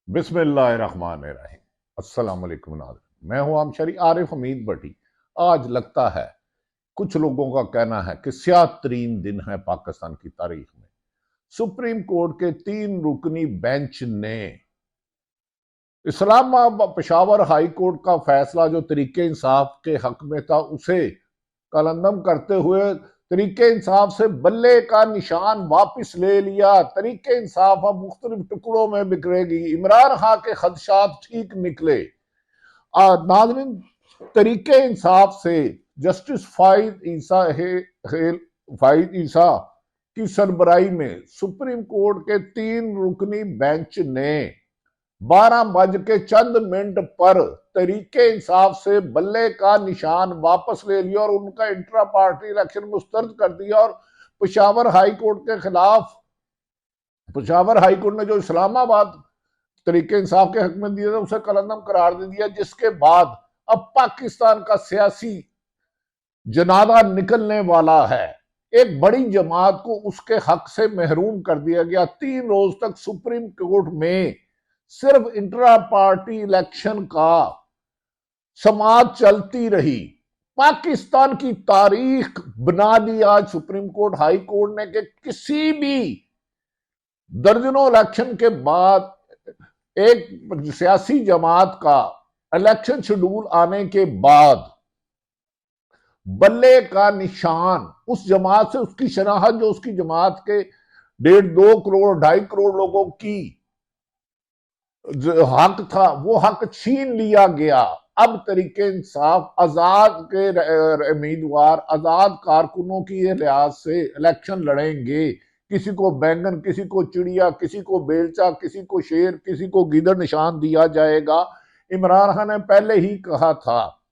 बिस्मिल्लाहिर्रहमानिर्रहीम। अस्सलाम वालेकुम नाज़रीन, मैं हूं आमशरी आरिफ हमीद भट्टी। आज लगता है कुछ लोगों का कहना है कि स्याह तरीन दिन है पाकिस्तान की तारीख में। सुप्रीम कोर्ट के 3 रुकनी बेंच ने इस्लामाबाद पेशावर हाई कोर्ट का फैसला जो तरीके इंसाफ के हक में था उसे कलंदम करते हुए तरीके इंसाफ से बल्ले का निशान वापस ले लिया। तरीके इंसाफ अब मुख्तलिफ टुकड़ों में बिखरेगी। इमरान खान के खदशात ठीक निकले। नाज़रीन, तरीके इंसाफ से जस्टिस फाइद ईसा की सरबराही में सुप्रीम कोर्ट के 3 रुकनी बेंच ने 12 बज के चंद मिनट पर तरीके इंसाफ से बल्ले का निशान वापस ले लिया और उनका इंट्रा पार्टी इलेक्शन मुस्तरद कर दिया। और पेशावर हाई कोर्ट के खिलाफ पेशावर हाई कोर्ट ने जो इस्लामाबाद तरीके इंसाफ के हक में दिया था उसे कलंदम करार दे दिया, जिसके बाद अब पाकिस्तान का सियासी जनाजा निकलने वाला है। एक बड़ी जमात को उसके हक से महरूम कर दिया गया। 3 रोज तक सुप्रीम कोर्ट में सिर्फ इंट्रा पार्टी इलेक्शन का समाअत चलती रही। पाकिस्तान की तारीख बना दी आज सुप्रीम कोर्ट हाई कोर्ट ने कि किसी भी दर्जनों इलेक्शन के बाद एक सियासी जमात का इलेक्शन शेड्यूल आने के बाद बल्ले का निशान उस जमात से उसकी शनाहत जो उसकी जमात के 1.5-2 करोड़ 2.5 करोड़ लोगों की हक था वो हक छीन लिया गया। अब तरीके इंसाफ आजाद के उम्मीदवार आजाद कारकुनों की लिहाज से इलेक्शन लड़ेंगे। किसी को बैंगन, किसी को चिड़िया, किसी को बेलचा, किसी को शेर, किसी को गीदड़ निशान दिया जाएगा। इमरान खान ने पहले ही कहा था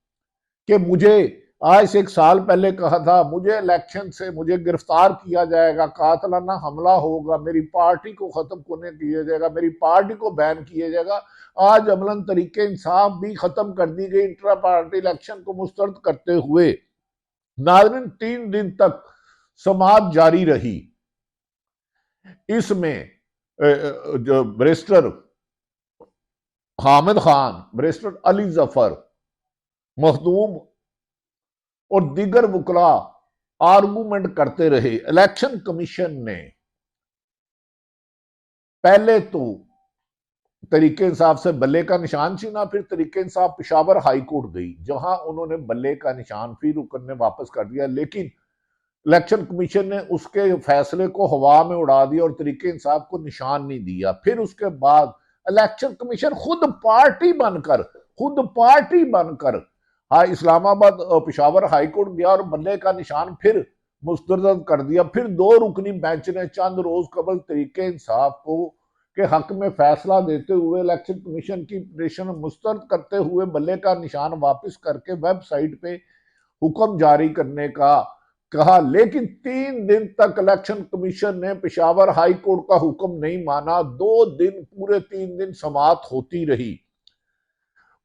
कि मुझे आज से 1 साल पहले कहा था मुझे इलेक्शन से मुझे गिरफ्तार किया जाएगा, कातलाना हमला होगा, मेरी पार्टी को खत्म करने किया जाएगा, मेरी पार्टी को बैन किया जाएगा। आज अमलन तरीके इंसाफ भी खत्म कर दी गई इंट्रा पार्टी इलेक्शन को मुस्तरद करते हुए। नाज़रीन, 3 दिन तक समाअत जारी रही। इसमें जो बैरिस्टर हामिद खान, बैरिस्टर अली जफर, मखदूम और दीगर वकला आर्गूमेंट करते रहे। इलेक्शन कमीशन ने पहले तो तरीके इंसाफ से बल्ले का निशान छीना, फिर तरीके इंसाफ पेशावर हाई कोर्ट गई जहां उन्होंने बल्ले का निशान फिर रुकन ने वापस कर दिया, लेकिन इलेक्शन कमीशन ने उसके फैसले को हवा में उड़ा दिया और तरीके इंसाफ को निशान नहीं दिया। फिर उसके बाद इलेक्शन कमीशन खुद पार्टी बनकर हाँ इस्लामाबाद पेशावर हाई कोर्ट गया और बल्ले का निशान फिर मुस्तरद कर दिया। फिर 2 रुकनी बेंच ने चंद रोज कबल तरीके इंसाफ को के हक में फैसला देते हुए इलेक्शन कमीशन की पिटीशन मुस्तरद करते हुए बल्ले का निशान वापस करके वेबसाइट पे हुक्म जारी करने का कहा। लेकिन 3 दिन तक इलेक्शन कमीशन ने पेशावर हाई कोर्ट का हुक्म नहीं माना। 2 दिन पूरे 3 दिन समाअत होती रही।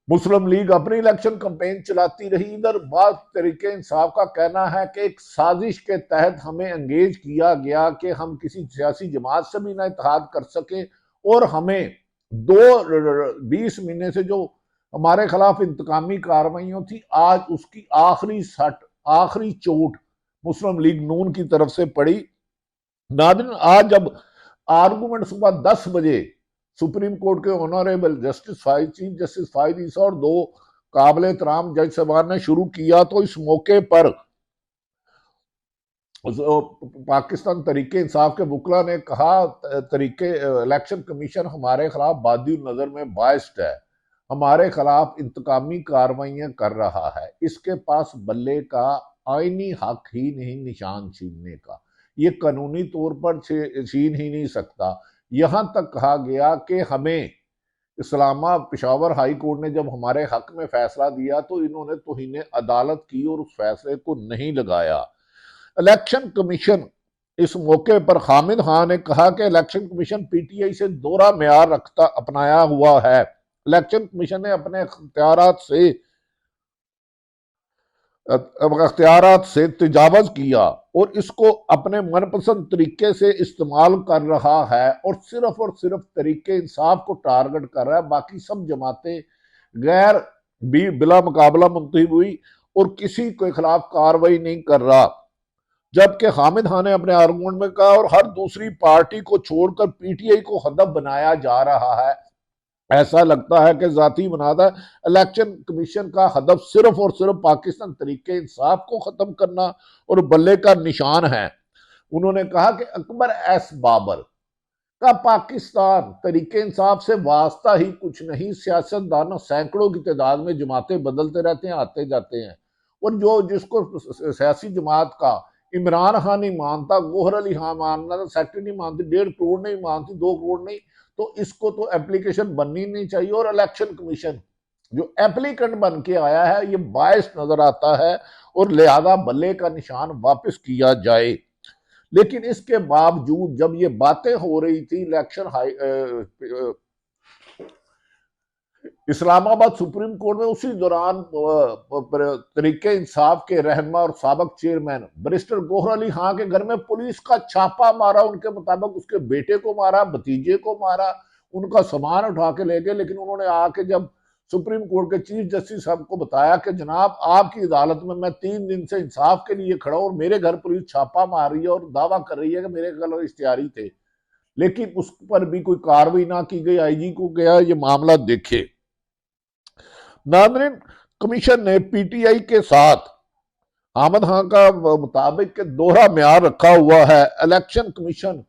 मुस्लिम लीग अपनी इलेक्शन कैंपेन चलाती रही। इधर बात तरीके इंसाफ का कहना है कि एक साजिश के तहत हमें एंगेज किया गया कि हम किसी सियासी जमात से भी ना इत्तेहाद कर सके और हमें 20 महीने से जो हमारे खिलाफ इंतकामी कार्रवाइयों थी आज उसकी आखिरी चोट मुस्लिम लीग नून की तरफ से पड़ी। नाज़रीन, आज जब आर्गूमेंट सुबह 10 बजे सुप्रीम कोर्ट के ऑनरेबल चीफ जस्टिस फाइद ईसा और 2 काबिल एहतराम जज साहबान ने शुरू किया तो इस मौके पर पाकिस्तान तरीके इंसाफ के वकला ने कहा तरीके इलेक्शन कमीशन हमारे खिलाफ बादी नजर में बायस्ड है, हमारे खिलाफ इंतकामी कार्रवाइयां कर रहा है, इसके पास बल्ले का आईनी हक ही नहीं निशान छीनने का, ये कानूनी तौर पर छीन ही नहीं सकता। यहां तक कहा गया कि हमें पेशावर हाई कोर्ट ने जब हमारे हक में फैसला दिया तो इन्होंने तौहीन अदालत की और उस फैसले को नहीं लगाया। इलेक्शन कमीशन इस मौके पर हामिद खान ने कहा कि इलेक्शन कमीशन पीटीआई से दोहरा मेयार अपनाया हुआ है। इलेक्शन कमीशन ने अपने इख्तियारात से अख्तियारात से तजावज किया और इसको अपने मनपसंद तरीके से इस्तेमाल कर रहा है और सिर्फ तरीके इंसाफ को टारगेट कर रहा है। बाकी सब जमातें गैर भी बिला मुकाबला मुंतहिब हुई और किसी के खिलाफ कार्रवाई नहीं कर रहा। जबकि हामिद खान ने अपने आर्गूमेंट में कहा और हर दूसरी पार्टी को छोड़कर पीटीआई को हदफ बनाया जा रहा है। ऐसा लगता है कि जाती बनाता इलेक्शन कमीशन का हदफ सिर्फ और सिर्फ पाकिस्तान तरीके इंसाफ को खत्म करना और बल्ले का निशान है। उन्होंने कहा कि अकबर एस बाबर का पाकिस्तान तरीके इंसाफ से वास्ता ही कुछ नहीं। सियासतदानों सैकड़ों की तादाद में जमातें बदलते रहते हैं, आते जाते हैं, और जो जिसको सियासी जमात का इमरान खान नहीं मानता, गोहर अली खान मानना, सेक्रेटरी नहीं मानती, 1.5 करोड़ नहीं मानती, 2 करोड़ नहीं, तो इसको तो एप्लीकेशन बननी नहीं चाहिए। और इलेक्शन कमीशन जो एप्लीकेंट बन के आया है ये बायस नजर आता है और लिहाजा बल्ले का निशान वापस किया जाए। लेकिन इसके बावजूद जब ये बातें हो रही थी इलेक्शन इस्लामाबाद सुप्रीम कोर्ट में, उसी दौरान तरीके इंसाफ के रहनमा और साबक चेयरमैन बैरिस्टर गोहर अली खान के घर में पुलिस का छापा मारा। उनके मुताबिक उसके बेटे को मारा, भतीजे को मारा, उनका सामान उठा के ले गए। लेकिन उन्होंने आके जब सुप्रीम कोर्ट के चीफ जस्टिस साहब को बताया कि जनाब आपकी अदालत में मैं 3 दिन से इंसाफ के लिए खड़ा हूं और मेरे घर पुलिस छापा मार रही है और दावा कर रही है कि मेरे घर इश्तिहारी थे, लेकिन उस पर भी कोई कार्रवाई ना की गई। आईजी को गया ये मामला देखे। नादरीन, कमीशन ने पीटीआई के साथ अहमद खान का मुताबिक के दोहरा म्यार रखा हुआ है। इलेक्शन कमीशन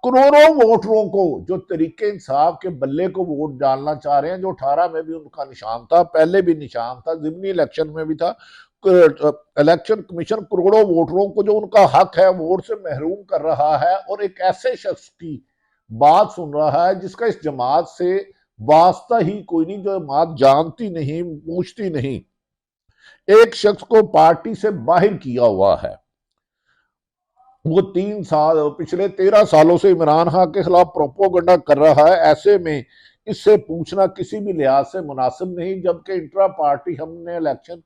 करोड़ों वोटरों को जो तरीके इंसाफ के बल्ले को वोट डालना चाह रहे हैं, जो 18 में भी उनका निशान था, पहले भी निशान था, जिमनी इलेक्शन में भी था, इलेक्शन कमीशन करोड़ों वोटरों को जो उनका हक है वोट से महरूम कर रहा है और एक ऐसे शख्स की बात सुन रहा है जिसका इस जमात से वास्ता ही कोई नहीं, जो जमात जानती नहीं, पूछती नहीं। एक शख्स को पार्टी से बाहर किया हुआ है। वो 3 साल, पिछले 13 सालों से इमरान खान के खिलाफ प्रोपोगंडा कर रहा है। ऐसे में इससे पूछना किसी भी लिहाज से मुनासिब नहीं। जबकि इंट्रा पार्टी हमने इलेक्शन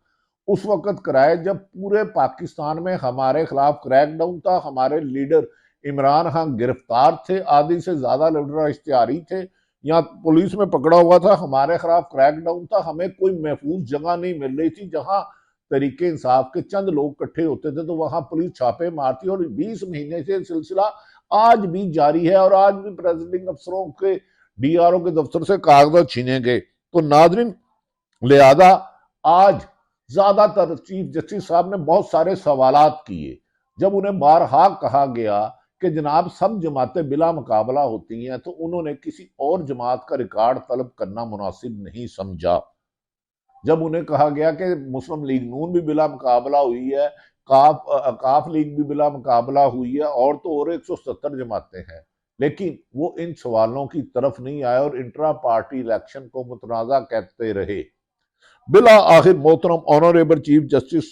उस वक्त कराए जब पूरे पाकिस्तान में हमारे खिलाफ क्रैकडाउन था, हमारे लीडर इमरान खान गिरफ्तार थे, आधी से ज्यादा लीडर इश्तिहारी थे, या पुलिस में पकड़ा हुआ था, हमारे खिलाफ क्रैकडाउन था। हमें कोई महफूज जगह नहीं मिल रही थी जहां तरीके इंसाफ के चंद लोग इकट्ठे होते थे, तो वहां पुलिस छापे मारती। और 20 महीने से सिलसिला आज भी जारी है और आज भी प्रेसिडेंट अफसरों के डीआरओ के दफ्तर से कागजात छीने गए। तो नादरीन, लिहाजा आज ज्यादातर चीफ जस्टिस साहब ने बहुत सारे सवालात किए। जब उन्हें बारहा कहा गया कि जनाब सब जमातें बिला मुकाबला होती हैं, तो उन्होंने किसी और जमात का रिकॉर्ड तलब करना मुनासिब नहीं समझा। जब उन्हें कहा गया कि मुस्लिम लीग नून भी बिला मुकाबला हुई है, काफ लीग भी बिला मुकाबला हुई है, और तो और 170 जमातें हैं, लेकिन वो इन सवालों की तरफ नहीं आए और इंट्रा पार्टी इलेक्शन को मुतनाज़ा कहते रहे। बिला आखिर मोहतरम honourable chief justice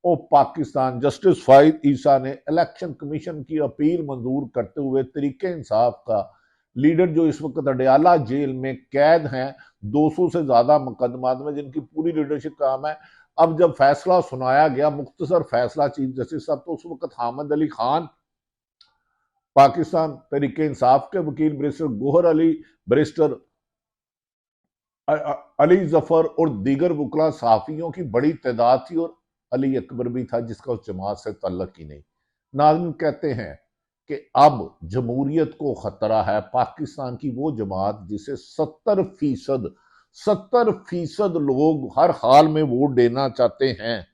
of Pakistan justice Faez Isa ने इलेक्शन कमीशन की अपील मंजूर करते हुए तरीके इंसाफ का लीडर, जो इस वक्त अडयाला जेल में कैद हैं 200 से ज्यादा मुकदमात में, जिनकी पूरी लीडरशिप काम है, अब जब फैसला सुनाया गया, मुख्तसर फैसला चीफ जस्टिस साहब, तो उस वक्त हामिद अली खान, पाकिस्तान तरीके इंसाफ के वकील, बैरिस्टर गोहर अली, बैरिस्टर अली जफर और दीगर वकला सहाफियों की बड़ी तादाद थी, और अली अकबर भी था जिसका उस जमात से तल्लक ही नहीं। नाज़रीन, कहते हैं कि अब जमहूरियत को खतरा है। पाकिस्तान की वो जमात जिसे 70% लोग हर हाल में वोट देना चाहते हैं,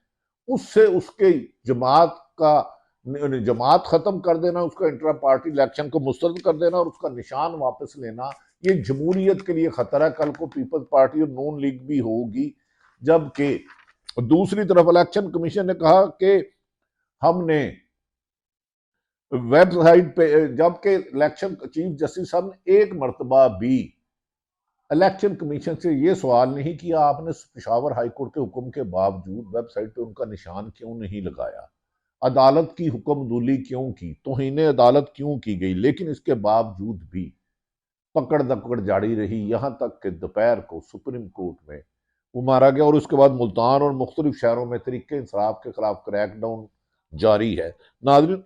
उससे उसके जमात का जमात खत्म कर देना, उसका इंट्रा पार्टी इलेक्शन को मुस्तरद कर देना और उसका निशान वापस लेना, ये जमहूरियत के लिए खतरा। कल को पीपल्स पार्टी और नून लीग भी होगी। जबकि दूसरी तरफ इलेक्शन कमीशन ने कहा कि हमने वेबसाइट पे, जबकि इलेक्शन चीफ जस्टिस साहब ने एक मरतबा भी इलेक्शन कमीशन से ये सवाल नहीं किया आपने पेशावर हाईकोर्ट के हुक्म के बावजूद वेबसाइट पे उनका निशान क्यों नहीं लगाया, अदालत की हुक्मदूली क्यों की, तौहीन अदालत क्यों की गई। लेकिन इसके बावजूद भी पकड़ दकड़ जारी रही, यहां तक कि दोपहर को सुप्रीम कोर्ट में वो मारा गया और उसके बाद मुल्तान और मुख्तलिफ शहरों में तरीके इंसाफ के खिलाफ क्रैकडाउन जारी है। नाज़रीन,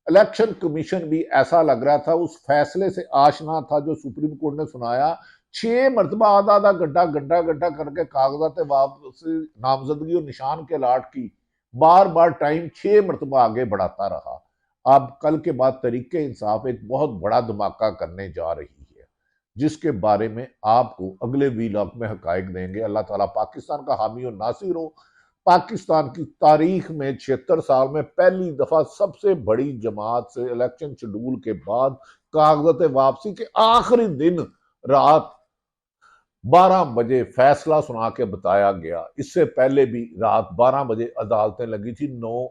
इलेक्शन कमीशन भी ऐसा लग रहा था उस फैसले से आशना था जो सुप्रीम कोर्ट ने सुनाया। 6 मरतबा आधा आधा घंटा घंटा घंटा करके कागजात वापसी नामजदगी और निशान के अलाट की बार बार टाइम 6 मरतबा आगे बढ़ाता रहा। अब कल के बाद तरीके इंसाफ एक बहुत बड़ा धमाका करने जा रही है, जिसके बारे में आपको अगले वीलॉग में हकायक देंगे। अल्लाह ताला पाकिस्तान का हामी और नासिर हो। पाकिस्तान की तारीख में 76 साल में पहली दफा सबसे बड़ी जमात से इलेक्शन शेड्यूल के बाद कागजात वापसी के आखिरी दिन रात 12 बजे फैसला सुना के बताया गया। इससे पहले भी रात 12 बजे अदालतें लगी थी। 9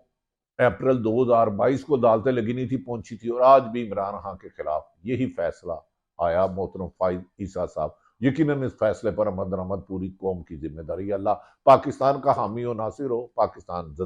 अप्रैल 2022 को अदालतें लगी नहीं थी, पहुंची थी, और आज भी इमरान खान के खिलाफ यही फैसला आया। मोहतरम फाइज ईसा साहब, यकीनन इस फैसले पर अमल दरामद पूरी कौम की जिम्मेदारी। अल्लाह पाकिस्तान का हामी और नासिर हो। पाकिस्तान